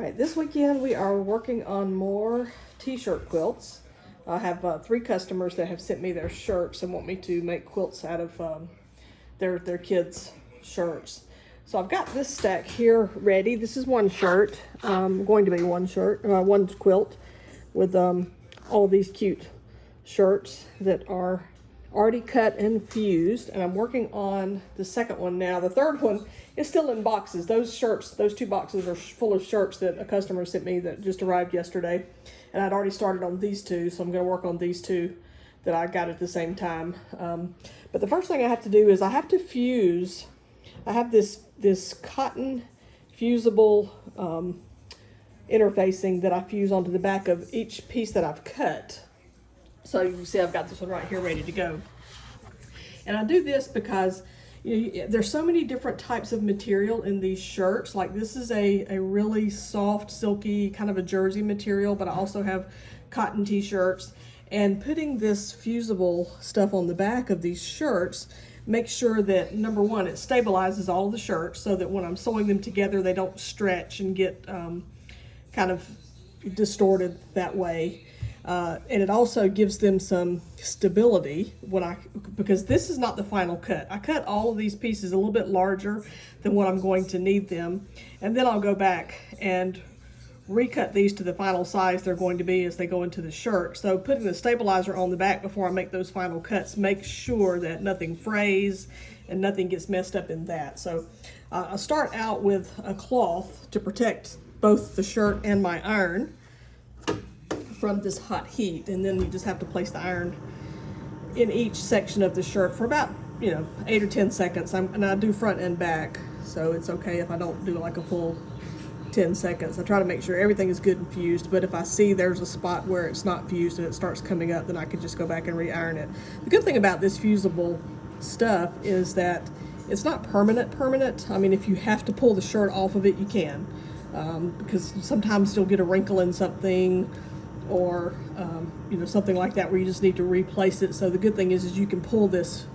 right, this weekend we are working on more t-shirt quilts. I have 3 customers that have sent me their shirts and want me to make quilts out of their kids' shirts. So I've got this stack here ready. This is one shirt, going to be one quilt with all these cute shirts that are already cut and fused, and I'm working on the second one now. The third one is still in boxes. Those 2 boxes are full of shirts that a customer sent me that just arrived yesterday, and I'd already started on these 2, so I'm going to work on these 2 that I got at the same time. But the first thing I have to do is I have to fuse. I have this cotton fusible interfacing that I fuse onto the back of each piece that I've cut. So you can see I've got this one right here ready to go. And I do this because there's so many different types of material in these shirts. Like this is a really soft, silky, kind of a jersey material, but I also have cotton t-shirts. And putting this fusible stuff on the back of these shirts makes sure that, number one, it stabilizes all of the shirts so that when I'm sewing them together, they don't stretch and get kind of distorted that way. And it also gives them some stability because this is not the final cut. I cut all of these pieces a little bit larger than what I'm going to need them, and then I'll go back and recut these to the final size they're going to be as they go into the shirt. So putting the stabilizer on the back before I make those final cuts makes sure that nothing frays and nothing gets messed up in that. So I'll start out with a cloth to protect both the shirt and my iron from this hot heat, and then you just have to place the iron in each section of the shirt for about 8 or 10 seconds. And I do front and back, so it's okay if I don't do like a full 10 seconds. I try to make sure everything is good and fused, but if I see there's a spot where it's not fused and it starts coming up, then I can just go back and re-iron it. The good thing about this fusible stuff is that it's not permanent. I mean, if you have to pull the shirt off of it, you can, because sometimes you'll get a wrinkle in something, or something like that where you just need to replace it. So the good thing is you can pull this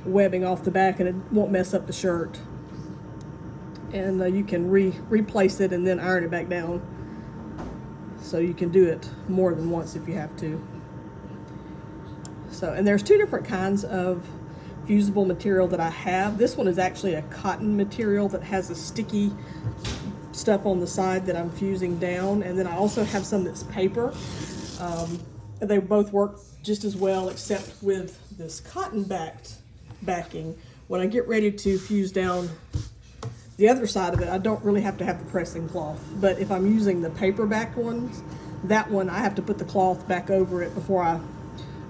webbing off the back and it won't mess up the shirt, and you can replace it and then iron it back down, so you can do it more than once if you have to. So, and there's 2 different kinds of fusible material that I have. This one is actually a cotton material that has a sticky stuff on the side that I'm fusing down, and then I also have some that's paper. They both work just as well, except with this cotton backing. When I get ready to fuse down the other side of it, I don't really have to have the pressing cloth, but if I'm using the paper backed ones, that one I have to put the cloth back over it before I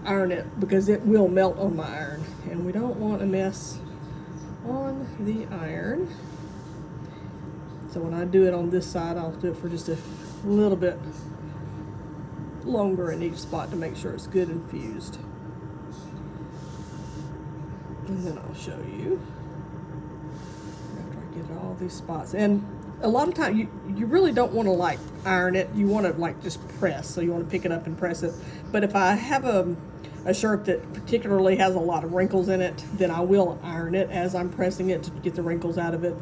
iron it, because it will melt on my iron, and we don't want a mess on the iron. So when I do it on this side, I'll do it for just a little bit longer in each spot to make sure it's good and fused. And then I'll show you after I get all these spots. And a lot of times you really don't want to like iron it. You want to like just press. So you want to pick it up and press it. But if I have a shirt that particularly has a lot of wrinkles in it, then I will iron it as I'm pressing it to get the wrinkles out of it.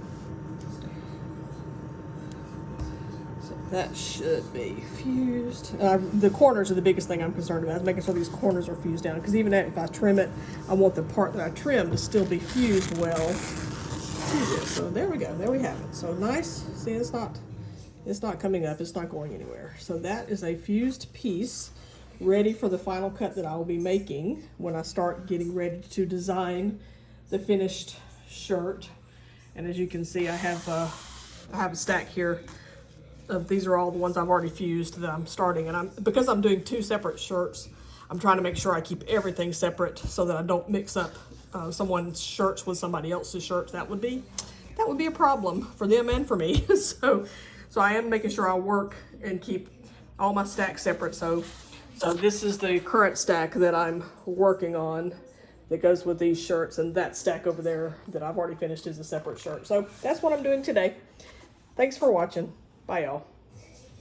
That should be fused. The corners are the biggest thing I'm concerned about, is making sure these corners are fused down, because even if I trim it, I want the part that I trim to still be fused well to this. So there we go, there we have it. So nice. See, it's not coming up, it's not going anywhere. So that is a fused piece ready for the final cut that I will be making when I start getting ready to design the finished shirt. And as you can see, I have a stack here. These are all the ones I've already fused that I'm starting, and because I'm doing 2 separate shirts, I'm trying to make sure I keep everything separate so that I don't mix up someone's shirts with somebody else's shirts. That would be a problem for them and for me. so I am making sure I work and keep all my stacks separate. So this is the current stack that I'm working on that goes with these shirts, and that stack over there that I've already finished is a separate shirt. So that's what I'm doing today. Thanks for watching. Bye, y'all.